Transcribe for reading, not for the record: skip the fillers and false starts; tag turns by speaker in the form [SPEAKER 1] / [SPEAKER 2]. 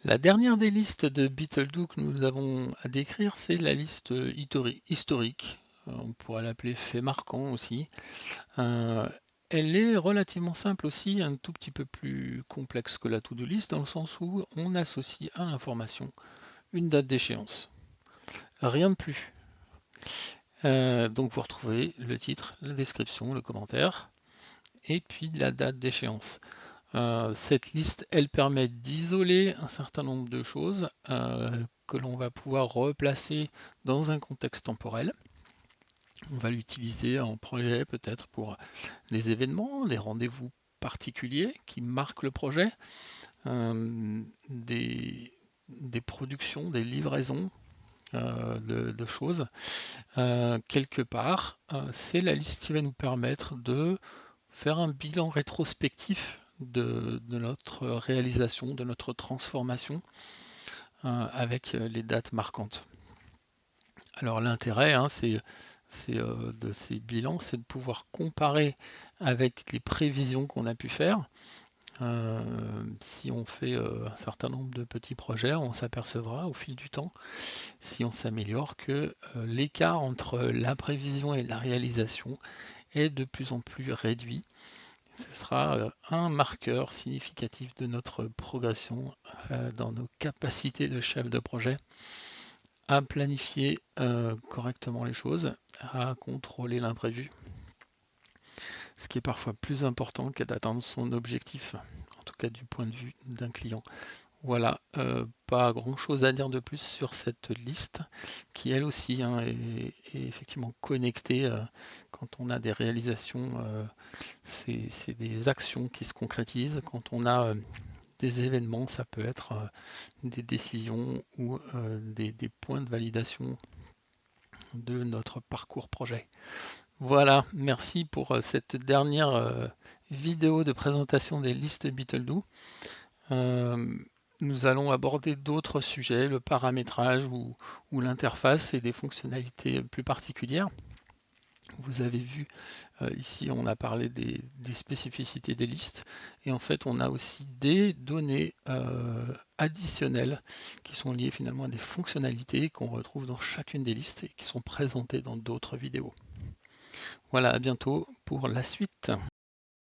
[SPEAKER 1] La dernière des listes de Beetledo que nous avons à décrire, c'est la liste historique. On pourrait l'appeler fait marquant aussi. Euh, Elle est relativement simple aussi, un tout petit peu plus complexe que la to-do list, dans le sens où on associe à l'information une date d'échéance. Rien de plus. Donc vous retrouvez le titre, la description, le commentaire, et puis la date d'échéance. Cette liste, elle permet d'isoler un certain nombre de choses que l'on va pouvoir replacer dans un contexte temporel. On va l'utiliser en projet peut-être pour les événements, les rendez-vous particuliers qui marquent le projet, des, des productions, des livraisons de choses. Quelque part, c'est la liste qui va nous permettre de faire un bilan rétrospectif de notre réalisation, de notre transformation avec les dates marquantes. Alors l'intérêt, de ces bilans, c'est de pouvoir comparer avec les prévisions qu'on a pu faire. Si on fait un certain nombre de petits projets, on s'apercevra au fil du temps, si on s'améliore, que l'écart entre la prévision et la réalisation est de plus en plus réduit. Ce sera un marqueur significatif de notre progression dans nos capacités de chef de projet à planifier correctement les choses, à contrôler l'imprévu, ce qui est parfois plus important que d'atteindre son objectif, en tout cas du point de vue d'un client. Voilà, pas grand-chose à dire de plus sur cette liste qui elle aussi est effectivement connectée quand on a des réalisations, c'est des actions qui se concrétisent. Quand on a des événements, ça peut être des décisions ou des points de validation de notre parcours projet. Voilà, merci pour cette dernière vidéo de présentation des listes Beetledo. Euh, Nous allons aborder d'autres sujets, le paramétrage ou l'interface et des fonctionnalités plus particulières. Vous avez vu ici, on a parlé des spécificités des listes et en fait, on a aussi des données additionnelles qui sont liées finalement à des fonctionnalités qu'on retrouve dans chacune des listes et qui sont présentées dans d'autres vidéos. Voilà, à bientôt pour la suite.